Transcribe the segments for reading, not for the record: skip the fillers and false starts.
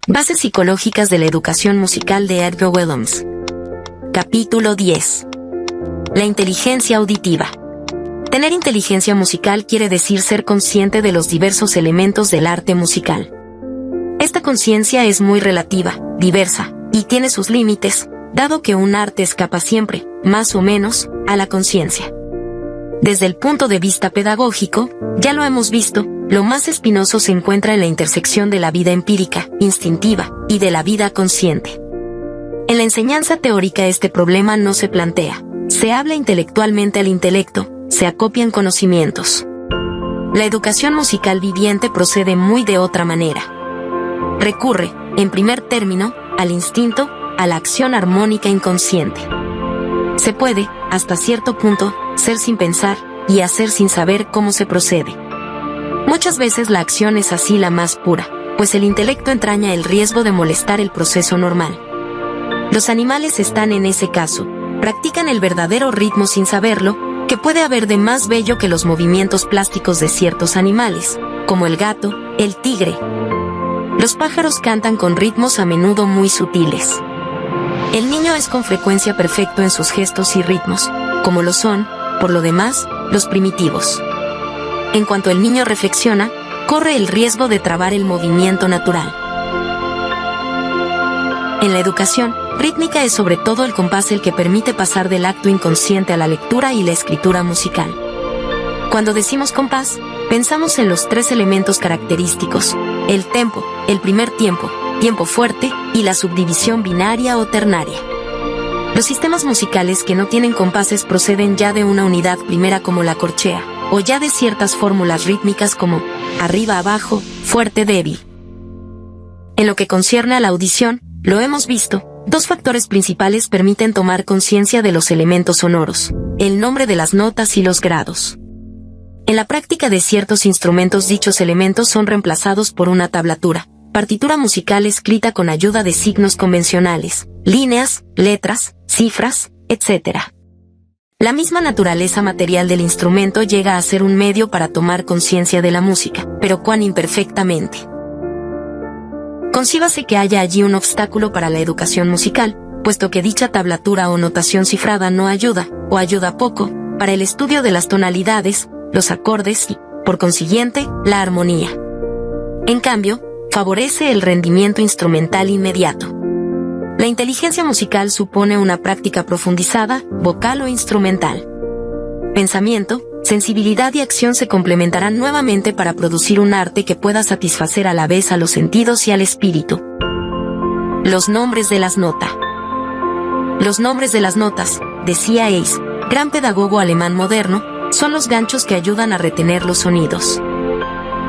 Bases psicológicas de la educación musical de Edgar Willems. Capítulo 10. La inteligencia auditiva. Tener inteligencia musical quiere decir ser consciente de los diversos elementos del arte musical. Esta conciencia es muy relativa, diversa, y tiene sus límites, dado que un arte escapa siempre, más o menos, a la conciencia. Desde el punto de vista pedagógico, ya lo hemos visto, lo más espinoso se encuentra en la intersección de la vida empírica, instintiva, y de la vida consciente. En la enseñanza teórica este problema no se plantea, se habla intelectualmente al intelecto, se acopian conocimientos. La educación musical viviente procede muy de otra manera. Recurre, en primer término, al instinto, a la acción armónica inconsciente. Se puede, hasta cierto punto, ser sin pensar, y hacer sin saber cómo se procede. Muchas veces la acción es así la más pura, pues el intelecto entraña el riesgo de molestar el proceso normal. Los animales están en ese caso, practican el verdadero ritmo sin saberlo, que puede haber de más bello que los movimientos plásticos de ciertos animales, como el gato, el tigre. Los pájaros cantan con ritmos a menudo muy sutiles. El niño es con frecuencia perfecto en sus gestos y ritmos, como lo son, por lo demás, los primitivos. En cuanto el niño reflexiona, corre el riesgo de trabar el movimiento natural. En la educación, rítmica es sobre todo el compás el que permite pasar del acto inconsciente a la lectura y la escritura musical. Cuando decimos compás, pensamos en los tres elementos característicos, el tempo, el primer tiempo, tiempo fuerte, y la subdivisión binaria o ternaria. Los sistemas musicales que no tienen compases proceden ya de una unidad primera como la corchea, o ya de ciertas fórmulas rítmicas como arriba-abajo, fuerte-débil. En lo que concierne a la audición, lo hemos visto, dos factores principales permiten tomar conciencia de los elementos sonoros, el nombre de las notas y los grados. En la práctica de ciertos instrumentos dichos elementos son reemplazados por una tablatura, partitura musical escrita con ayuda de signos convencionales, líneas, letras, cifras, etc. La misma naturaleza material del instrumento llega a ser un medio para tomar conciencia de la música, pero cuán imperfectamente. Concíbase que haya allí un obstáculo para la educación musical, puesto que dicha tablatura o notación cifrada no ayuda, o ayuda poco, para el estudio de las tonalidades, los acordes y, por consiguiente, la armonía. En cambio, favorece el rendimiento instrumental inmediato. La inteligencia musical supone una práctica profundizada, vocal o instrumental. Pensamiento, sensibilidad y acción se complementarán nuevamente para producir un arte que pueda satisfacer a la vez a los sentidos y al espíritu. Los nombres de las notas. Los nombres de las notas, decía Eis, gran pedagogo alemán moderno, son los ganchos que ayudan a retener los sonidos.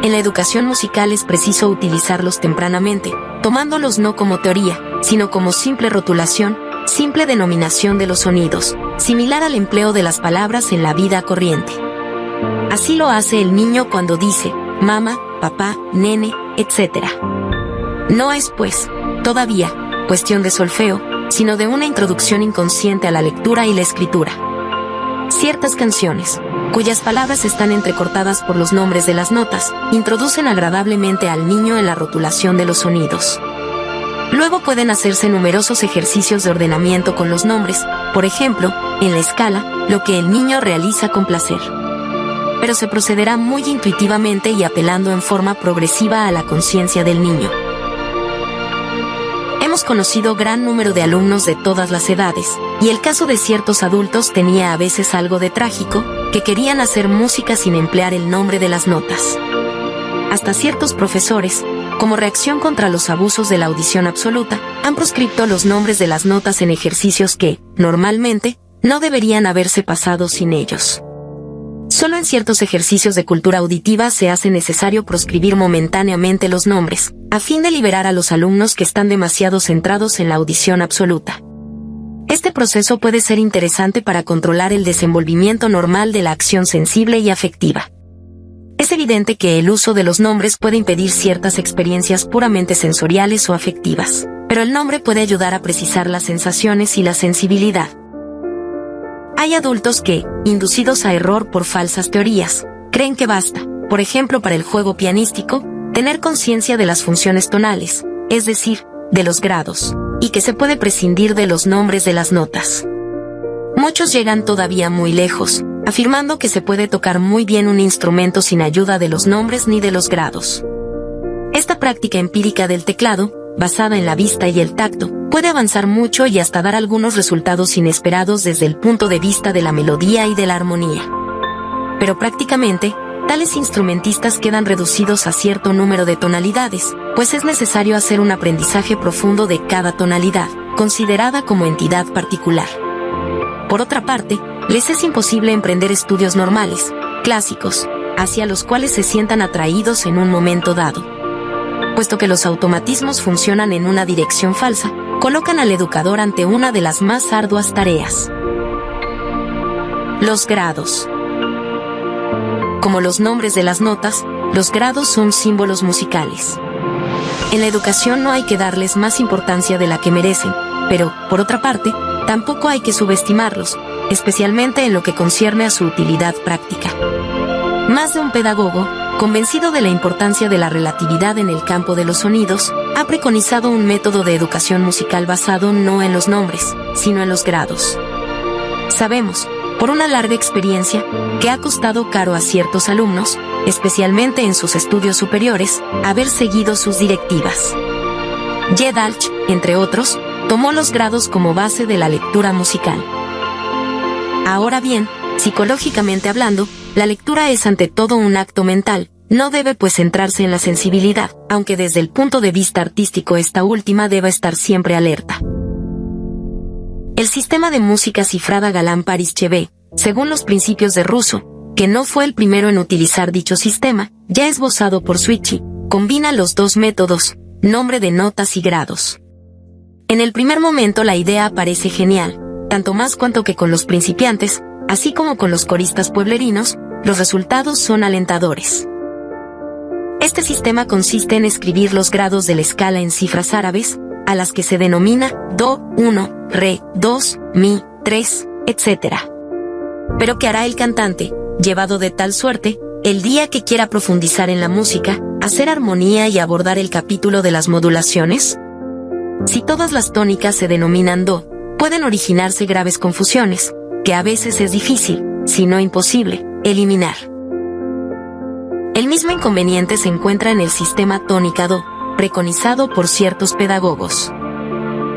En la educación musical es preciso utilizarlos tempranamente, tomándolos no como teoría, sino como simple rotulación, simple denominación de los sonidos, similar al empleo de las palabras en la vida corriente. Así lo hace el niño cuando dice, mamá, papá, nene, etc. No es, pues, todavía, cuestión de solfeo, sino de una introducción inconsciente a la lectura y la escritura. Ciertas canciones, cuyas palabras están entrecortadas por los nombres de las notas, introducen agradablemente al niño en la rotulación de los sonidos. Luego pueden hacerse numerosos ejercicios de ordenamiento con los nombres, por ejemplo, en la escala, lo que el niño realiza con placer. Pero se procederá muy intuitivamente y apelando en forma progresiva a la conciencia del niño. Hemos conocido gran número de alumnos de todas las edades, y el caso de ciertos adultos tenía a veces algo de trágico, que querían hacer música sin emplear el nombre de las notas. Hasta ciertos profesores, como reacción contra los abusos de la audición absoluta, han proscripto los nombres de las notas en ejercicios que, normalmente, no deberían haberse pasado sin ellos. Solo en ciertos ejercicios de cultura auditiva se hace necesario proscribir momentáneamente los nombres, a fin de liberar a los alumnos que están demasiado centrados en la audición absoluta. Este proceso puede ser interesante para controlar el desenvolvimiento normal de la acción sensible y afectiva. Es evidente que el uso de los nombres puede impedir ciertas experiencias puramente sensoriales o afectivas, pero el nombre puede ayudar a precisar las sensaciones y la sensibilidad. Hay adultos que, inducidos a error por falsas teorías, creen que basta, por ejemplo para el juego pianístico, tener conciencia de las funciones tonales, es decir, de los grados, y que se puede prescindir de los nombres de las notas. Muchos llegan todavía muy lejos, afirmando que se puede tocar muy bien un instrumento sin ayuda de los nombres ni de los grados. Esta práctica empírica del teclado, basada en la vista y el tacto, puede avanzar mucho y hasta dar algunos resultados inesperados desde el punto de vista de la melodía y de la armonía. Pero prácticamente, tales instrumentistas quedan reducidos a cierto número de tonalidades, pues es necesario hacer un aprendizaje profundo de cada tonalidad, considerada como entidad particular. Por otra parte, les es imposible emprender estudios normales, clásicos, hacia los cuales se sientan atraídos en un momento dado. Puesto que los automatismos funcionan en una dirección falsa, colocan al educador ante una de las más arduas tareas. Los grados. Como los nombres de las notas, los grados son símbolos musicales. En la educación no hay que darles más importancia de la que merecen, pero, por otra parte, tampoco hay que subestimarlos, especialmente en lo que concierne a su utilidad práctica. Más de un pedagogo, convencido de la importancia de la relatividad en el campo de los sonidos, ha preconizado un método de educación musical basado no en los nombres, sino en los grados. Sabemos, por una larga experiencia, que ha costado caro a ciertos alumnos, especialmente en sus estudios superiores, haber seguido sus directivas. Jedalch, entre otros, tomó los grados como base de la lectura musical. Ahora bien, psicológicamente hablando, la lectura es ante todo un acto mental, no debe pues centrarse en la sensibilidad, aunque desde el punto de vista artístico esta última deba estar siempre alerta. El sistema de música cifrada Galan-Paris-Chevet, según los principios de Russo, que no fue el primero en utilizar dicho sistema, ya esbozado por Switchy, combina los dos métodos, nombre de notas y grados. En el primer momento la idea parece genial, tanto más cuanto que con los principiantes, así como con los coristas pueblerinos, los resultados son alentadores. Este sistema consiste en escribir los grados de la escala en cifras árabes, a las que se denomina Do, 1, Re, 2, Mi, 3, etc. Pero ¿qué hará el cantante, llevado de tal suerte, el día que quiera profundizar en la música, hacer armonía y abordar el capítulo de las modulaciones? Si todas las tónicas se denominan Do, pueden originarse graves confusiones, que a veces es difícil, si no imposible, eliminar. El mismo inconveniente se encuentra en el sistema tónica-do, preconizado por ciertos pedagogos.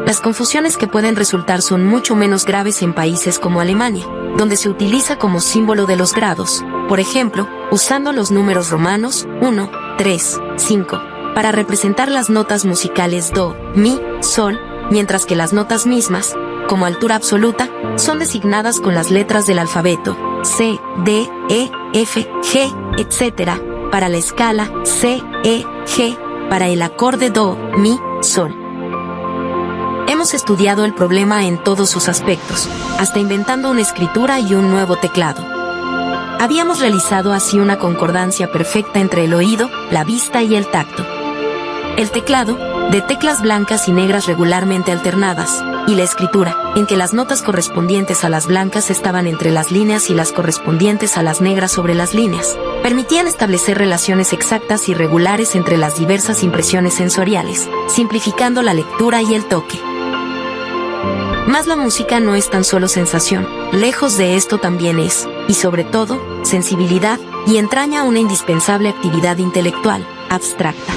Las confusiones que pueden resultar son mucho menos graves en países como Alemania, donde se utiliza como símbolo de los grados, por ejemplo, usando los números romanos 1, 3, 5, para representar las notas musicales do, mi, sol, mientras que las notas mismas, como altura absoluta, son designadas con las letras del alfabeto, C, D, E, F, G, etc., para la escala C, E, G, para el acorde do, mi, sol. Hemos estudiado el problema en todos sus aspectos, hasta inventando una escritura y un nuevo teclado. Habíamos realizado así una concordancia perfecta entre el oído, la vista y el tacto. El teclado, de teclas blancas y negras regularmente alternadas, y la escritura, en que las notas correspondientes a las blancas estaban entre las líneas y las correspondientes a las negras sobre las líneas, permitían establecer relaciones exactas y regulares entre las diversas impresiones sensoriales, simplificando la lectura y el toque. Mas la música no es tan solo sensación, lejos de esto también es, y sobre todo, sensibilidad, y entraña una indispensable actividad intelectual, abstracta.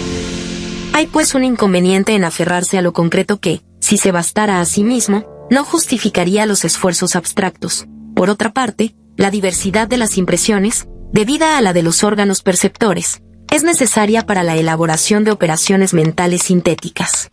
Hay pues un inconveniente en aferrarse a lo concreto que, si se bastara a sí mismo, no justificaría los esfuerzos abstractos. Por otra parte, la diversidad de las impresiones, debida a la de los órganos perceptores, es necesaria para la elaboración de operaciones mentales sintéticas.